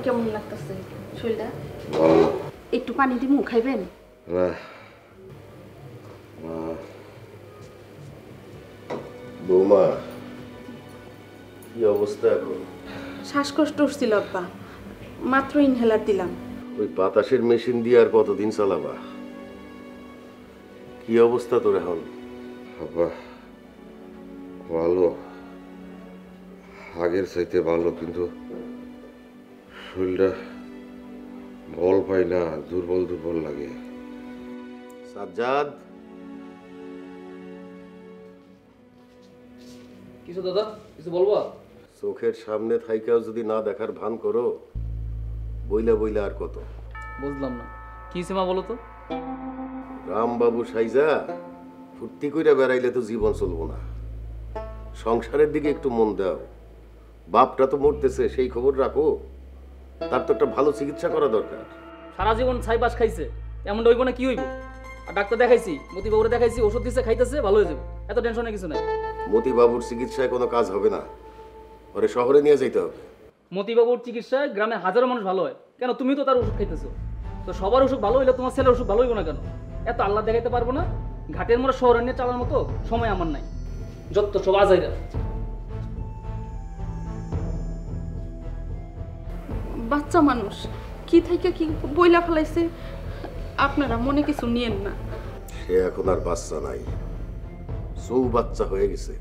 কেমন লাগতেছে শরীরটা? ভালো। একটু পানি দিমু, খাইবেন? না বৌমা, কি অবস্থা এখন? শ্বাসকষ্ট হচ্ছিল আব্বা, মাত্র ইনহেলার দিলাম। ওই বাতাসের মেশিন দিয়ে আর কতদিন চালাবা? কি অবস্থা তোর এখন? আব্বা ভালো, আগের চাইতে ভালো, কিন্তু শরীরটা বল পাই না, দুর্বল দুর্বল লাগে। সাজ্জাদ, কিছু দাদা, কিছু বলবো? চোখের সামনে থাইকাও যদি না দেখার ভান করো, বইলা বইলা আর কত? বুঝলাম না, কি সীমা বলো তো? রামবাবু সাইজা ফুর্তি কইরা বেড়াইলে তো জীবন চলবো না। সংসারের দিকে একটু মন দাও। বাপটা তো মরতেছে, সেই খবর রাখো। তার তো একটা ভালো চিকিৎসা করা দরকার। সারা জীবন ছাই বাস খাইছে, এমনটা হইব না? কি হইব? আর ডাক্তার দেখাইছি, মতিবাবুরে দেখাইছি, ওষুধ দিচ্ছে, খাইতেছে, ভালো হয়ে যাবে। এত টেনশনের কিছু নাই। মতিবাবুর চিকিৎসায় কোনো কাজ হবে না, ওরে শহরে নিয়ে যেতে হবে। মতিবাবুর চিকিৎসায় গ্রামে হাজারো মানুষ ভালো হয়, কেন তুমি তো তার ওষুধ খাইতেছো? তো সবার ওষুধ ভালো হইলে তোমার ছেলের ওষুধ ভালো হইব না কেন? এত আল্লাহ দেখাইতে পারবো না? ঘাটের মোড়ে শহরে নিয়ে চালার মতো সময় আমার নাই। যত সব আজাইরা। বাচ্চা মানুষ কি থেকে কি বইলা ফেলাইছে, আপনারা মনে কিছু নিয়েন না। সে এখন আর বাচ্চা নাই, বাচ্চা হয়ে গেছে।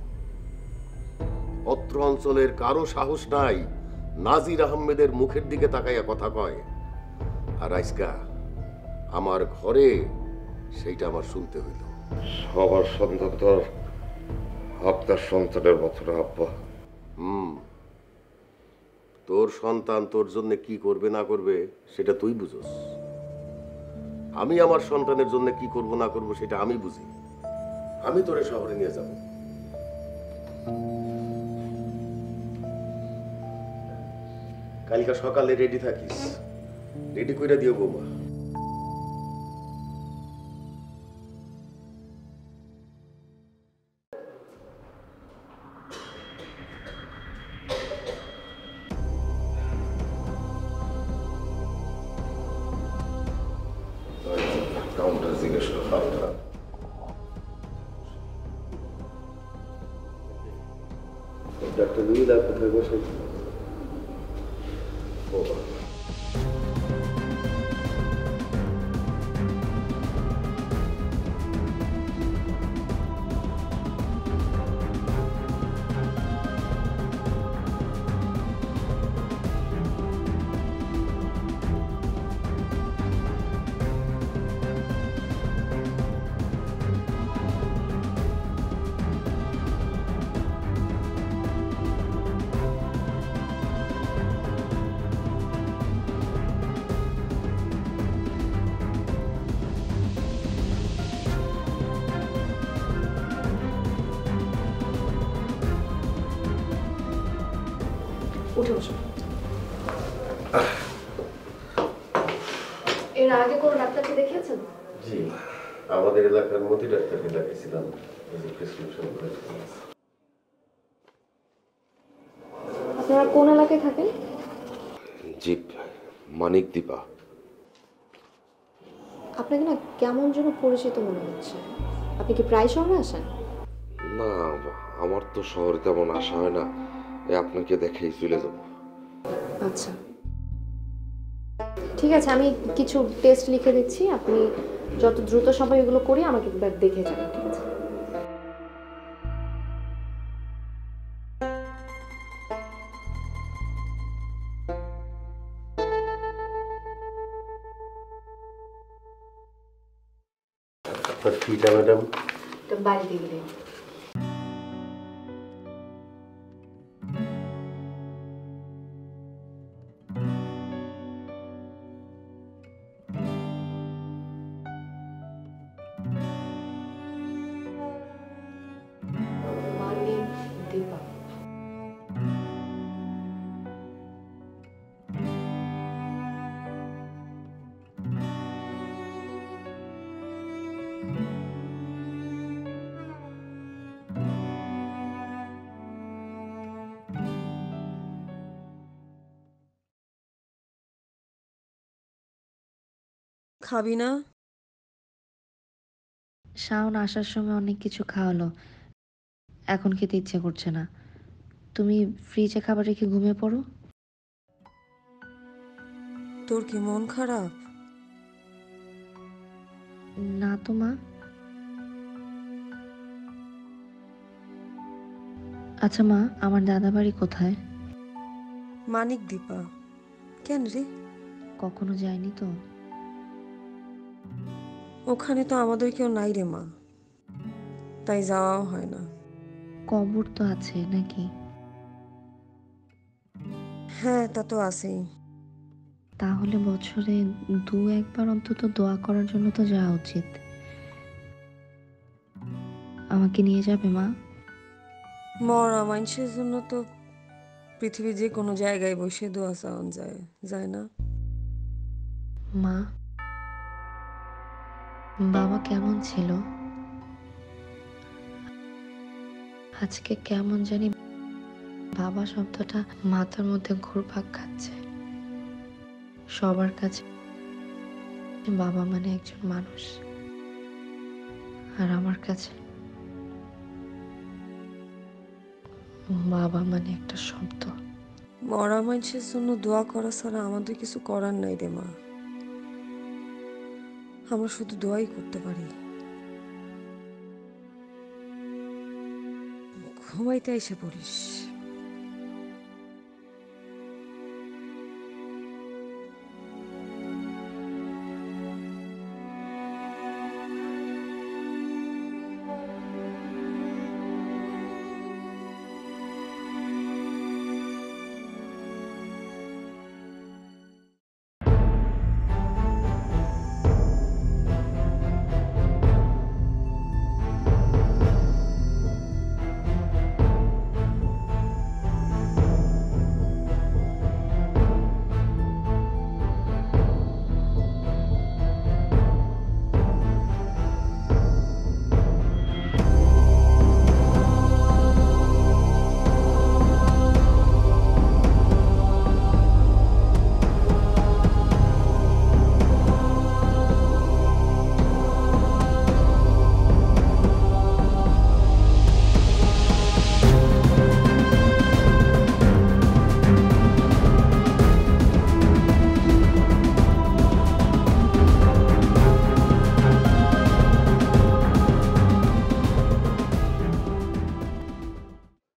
অত্র অঞ্চলের কারো সাহস নাই নাজির আহমেদের মুখের দিকে তাকাইয়া কথা কয়। আর আজকা আমার ঘরে সেইটা আমার শুনতে হইল। সবার সন্তান তো আর আপনার সন্তানের মতো না আব্বা। তোর সন্তান তোর জন্য কি করবে না করবে সেটা তুই বুঝোস। আমি আমার সন্তানের জন্য কি করব না করব সেটা আমি বুঝি। আমি তোরে শহরে নিয়ে যাব। কালকে সকালে রেডি থাকিস, রেডি কইরা দিও বৌমা। কাউন্টার জিজ্ঞেস কর। ডাক্তার লুইলা কোথায় বসে? উঠে বসো। এর আগে কোনো ডাক্তারকে দেখিয়েছেন? জি, আমাদের এলাকার মতি ডাক্তারকে দেখাইছিলাম। প্রেসক্রিপশন করে। আপনারা কোন এলাকায় থাকেন? জি, মানিক দীপা। আপনাকে না কেমন যেন পরিচিত মনে হচ্ছে। আপনি কি প্রায় শহরে আসেন? না, আমার তো শহরে তেমন আসা হয় না, আপনাকে দেখেই চলে যাব। আচ্ছা, ঠিক আছে, আমি কিছু টেস্ট লিখে দিচ্ছি, আপনি যত দ্রুত সম্ভব এগুলো করি আমাকে একবার দেখে যাবেন, ঠিক আছে? আপনার ফিটা ম্যাডাম? এটা বাড়িতে গেলে দীপা। খাবি না? শাওন আসার সময় অনেক কিছু খাওয়ালো, এখন খেতে ইচ্ছে করছে না। তুমি ফ্রিজে খাবার রেখে ঘুমিয়ে পড়ো। তোর কি মন খারাপ? না তো মা। আচ্ছা মা, আমার দাদা বাড়ি কোথায়? মানিক দীপা। কেন রে? কখনো যায়নি তো। ওখানে তো আমাদের কেউ নাই রে মা, তাই যাওয়াও হয় না। কবর তো আছে নাকি? হ্যাঁ, তা তো আছেই। তাহলে বছরে দু একবার অন্তত দোয়া করার জন্য তো যাওয়া উচিত। আমাকে নিয়ে যাবে মা? মরা মানুষের জন্য তো পৃথিবীর যে কোনো জায়গায় বসে দোয়া চাওয়ান যায়, যায় না? মা, বাবা কেমন ছিল? আজকে কেমন জানি বাবা শব্দটা মাথার মধ্যে ঘুরপাক খাচ্ছে। সবার কাছে বাবা মানে একজন মানুষ, আর আমার কাছে বাবা মানে একটা শব্দ। মরা মানুষের জন্য দোয়া করা ছাড়া আমাদের কিছু করার নাই রে মা। আমরা শুধু দোয়াই করতে পারি। ঘুমাইতে এসে পড়িস।